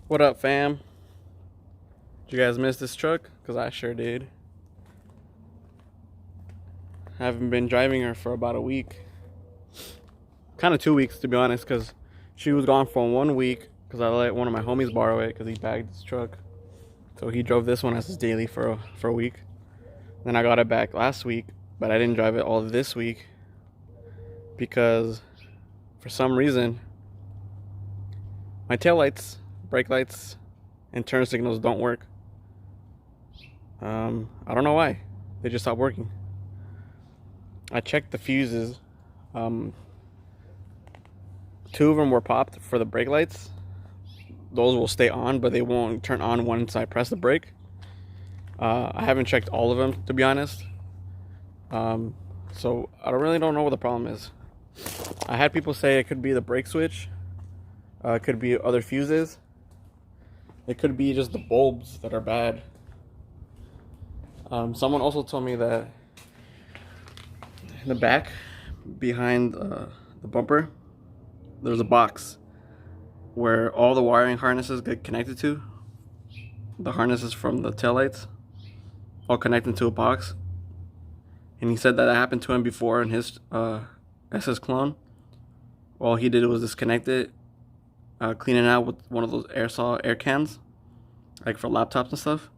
What up, fam? Did you guys miss this truck? Because I sure did. I haven't been driving her for about a week. Kind of 2 weeks, to be honest, because she was gone for 1 week because I let one of my homies borrow it because he bagged his truck. So he drove this one as his daily for a week. Then I got it back last week, but I didn't drive it all this week because for some reason my taillights, brake lights, and turn signals don't work. I don't know why. They just stopped working. I checked the fuses. Two of them were popped for the brake lights. Those will stay on, but they won't turn on once I press the brake. I haven't checked all of them, to be honest. So I don't know what the problem is. I had people say it could be the brake switch. It could be other fuses. It could be just the bulbs that are bad. Someone also told me that in the back, behind the bumper, there's a box where all the wiring harnesses get connected to. The harnesses from the taillights all connected to a box. And he said that happened to him before in his SS clone. All he did was disconnect it, clean it out with one of those air cans, like for laptops and stuff.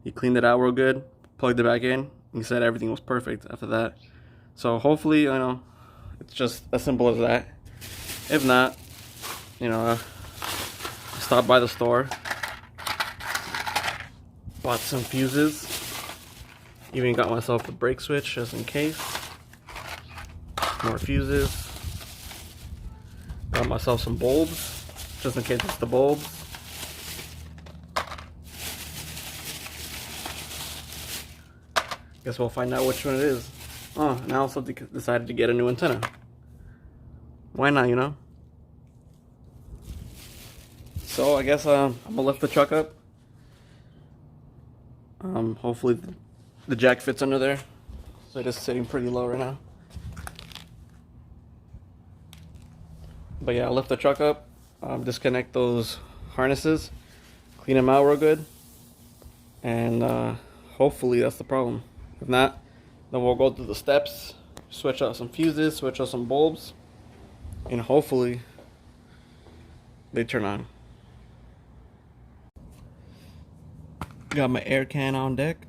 He cleaned it out real good, plugged it back in. He said everything was perfect after that. So hopefully, it's just as simple as that. If not, stop by the store, bought some fuses, even got myself a brake switch just in case. More fuses. Got myself some bulbs, just in case it's the bulbs. Guess we'll find out which one it is. Oh, and I also decided to get a new antenna. Why not, So I guess I'm gonna lift the truck up. Hopefully the jack fits under there. So it is sitting pretty low right now. But yeah, I'll lift the truck up, disconnect those harnesses, clean them out real good, and hopefully that's the problem. If not, then we'll go through the steps, switch out some fuses, switch out some bulbs, and hopefully they turn on. Got my air can on deck.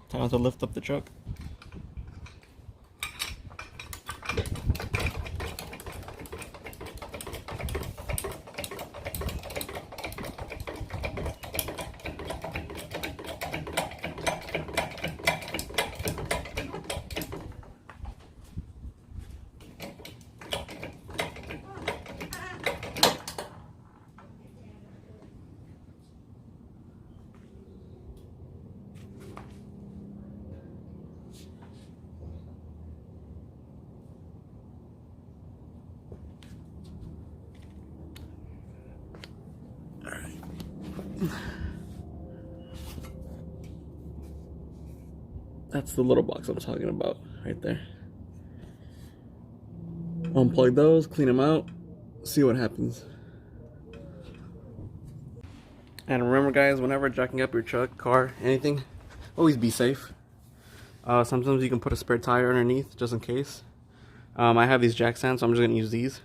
Time to lift up the truck. That's the little box I'm talking about right there. Unplug those, clean them out, see what happens. And remember, guys, whenever jacking up your truck, car, anything, always be safe. Sometimes you can put a spare tire underneath just in case. I have these jack stands, so I'm just gonna use these.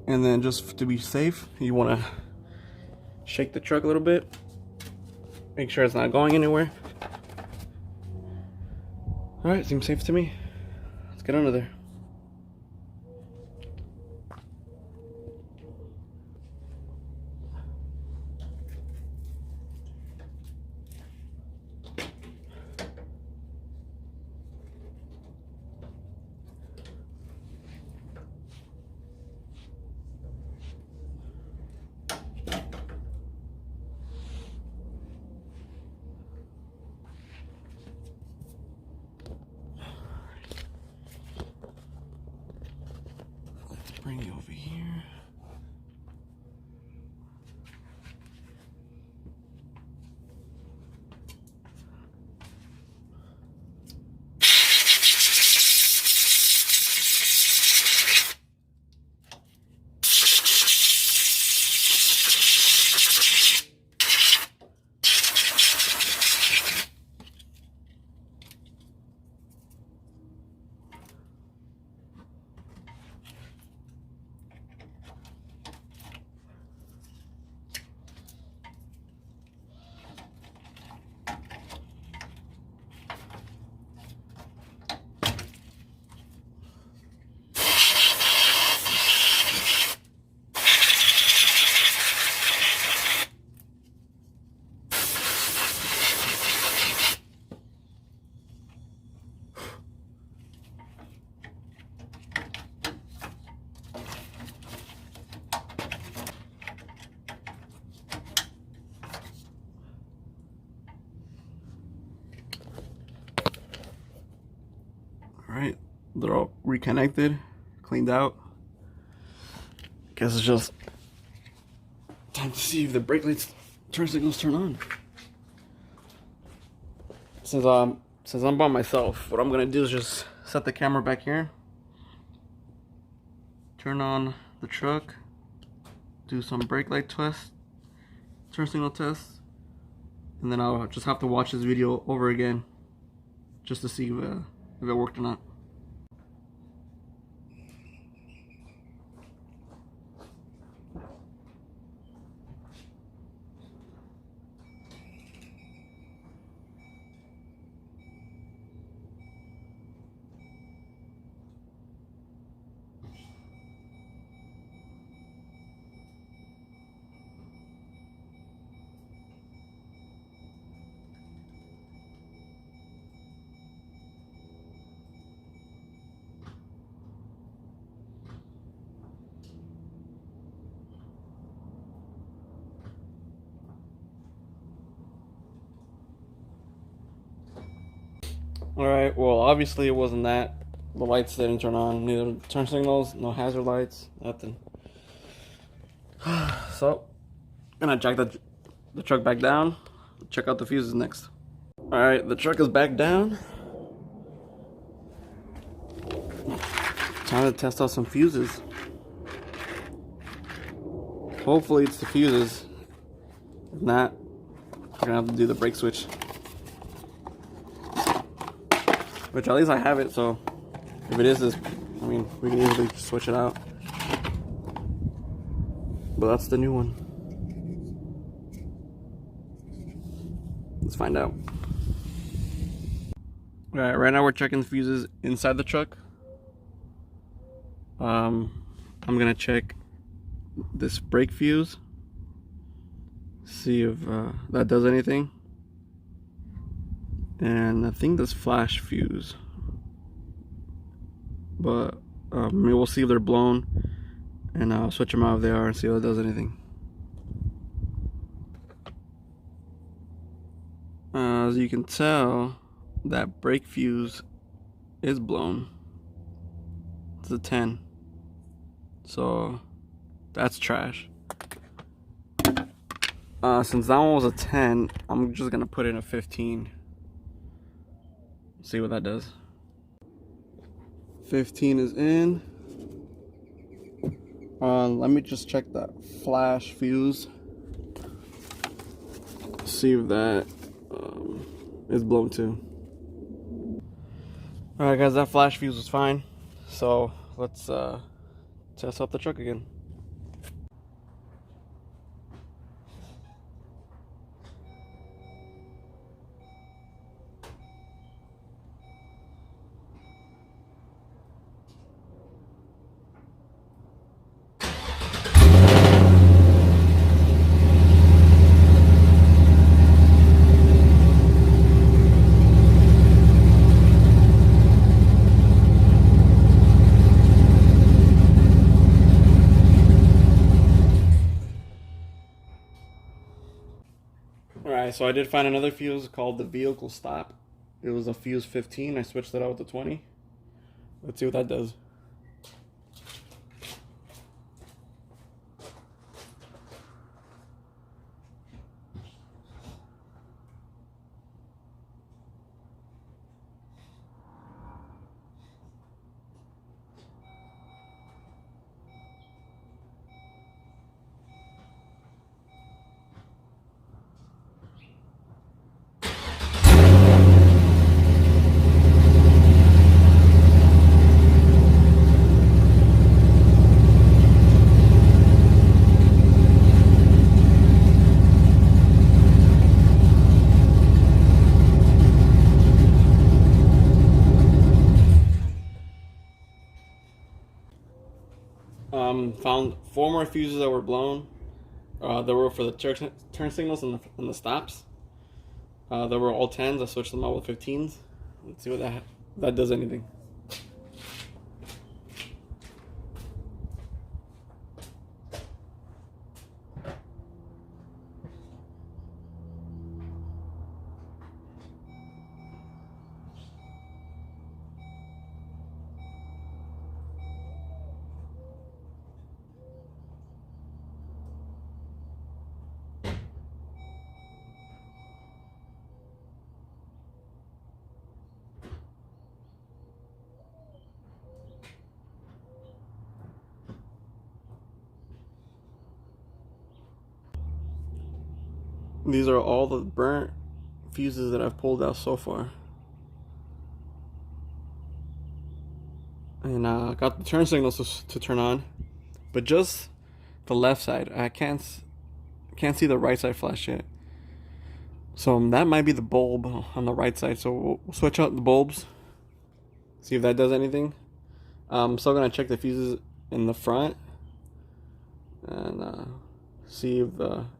And then just to be safe, you want to shake the truck a little bit. Make sure it's not going anywhere. Alright, seems safe to me. Let's get under there. Alright, they're all reconnected, cleaned out. Guess it's just time to see if the brake lights turn signals turn on. Since I'm by myself, what I'm gonna do is just set the camera back here, turn on the truck, do some brake light test, turn signal test, and then I'll just have to watch this video over again just to see if it worked or not. Alright, well obviously it wasn't that. The lights didn't turn on, neither turn signals, no hazard lights, nothing. So, gonna jack the truck back down, check out the fuses next. Alright, the truck is back down. Time to test out some fuses. Hopefully it's the fuses. If not, we're gonna have to do the brake switch. Which at least I have it, so if it is this, I mean, we can easily switch it out. But that's the new one. Let's find out. Alright, right now we're checking the fuses inside the truck. I'm gonna check this brake fuse, see if that does anything. And I think this flash fuse, but maybe we'll see if they're blown, and I'll switch them out if they are and see if it does anything. As you can tell, that brake fuse is blown. It's a 10, so that's trash. Since that one was a 10, I'm just gonna put in a 15. See what that does. 15 is in. Let me just check that flash fuse. See if that is blown too. Alright guys, that flash fuse was fine. So let's test out the truck again. Alright, so I did find another fuse called the vehicle stop. It was a fuse 15. I switched it out with the 20. Let's see what that does. Found 4 more fuses that were blown. They were for the turn signals and the stops. They were all 10s. I switched them out with 15s. Let's see what that does anything. These are all the burnt fuses that I've pulled out so far. And I got the turn signals to turn on, but just the left side. I can't see the right side flash yet. So that might be the bulb on the right side. So we'll switch out the bulbs, see if that does anything. I'm still gonna check the fuses in the front and see if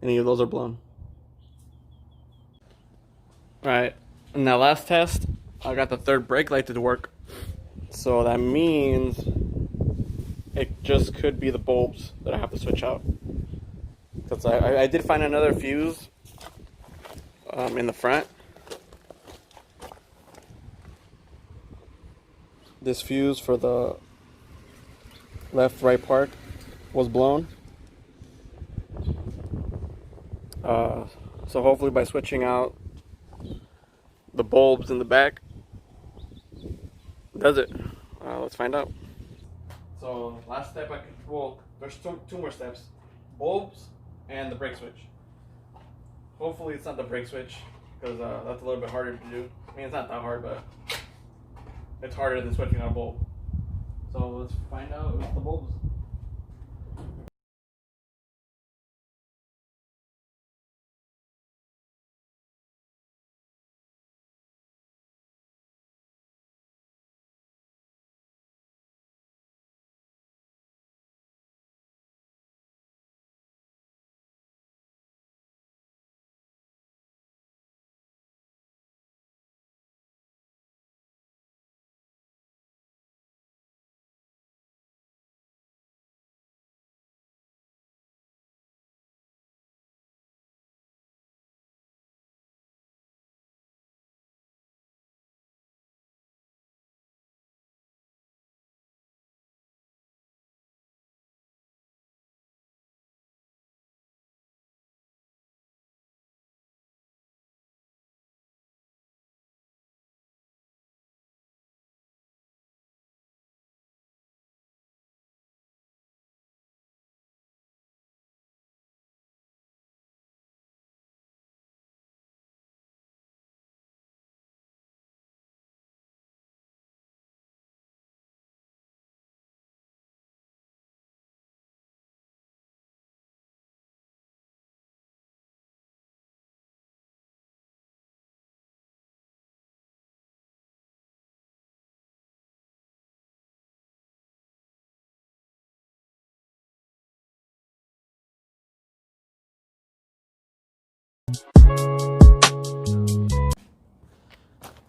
any of those are blown. Alright, in that last test, I got the third brake light to work. So that means it just could be the bulbs that I have to switch out. Because I did find another fuse in the front. This fuse for the left-right park was blown. So hopefully by switching out the bulbs in the back, does it? Let's find out. So last step, there's two more steps: bulbs and the brake switch. Hopefully it's not the brake switch, because that's a little bit harder to do. I mean, it's not that hard, but it's harder than switching out a bulb. So let's find out if it's the bulbs.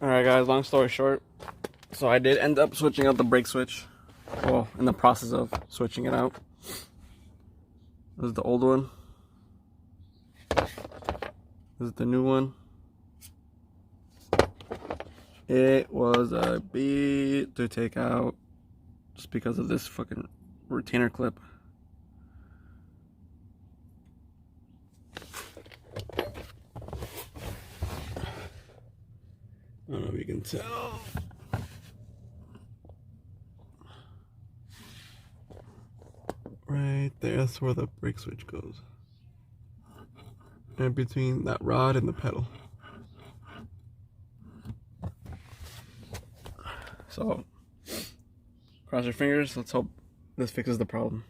Alright guys, long story short, so I did end up switching out the brake switch. Well, in the process of switching it out. This is the old one. This is the new one. It was a beat to take out just because of this fucking retainer clip. I don't know if you can tell. Right there, that's where the brake switch goes. And between that rod and the pedal. So, cross your fingers, let's hope this fixes the problem.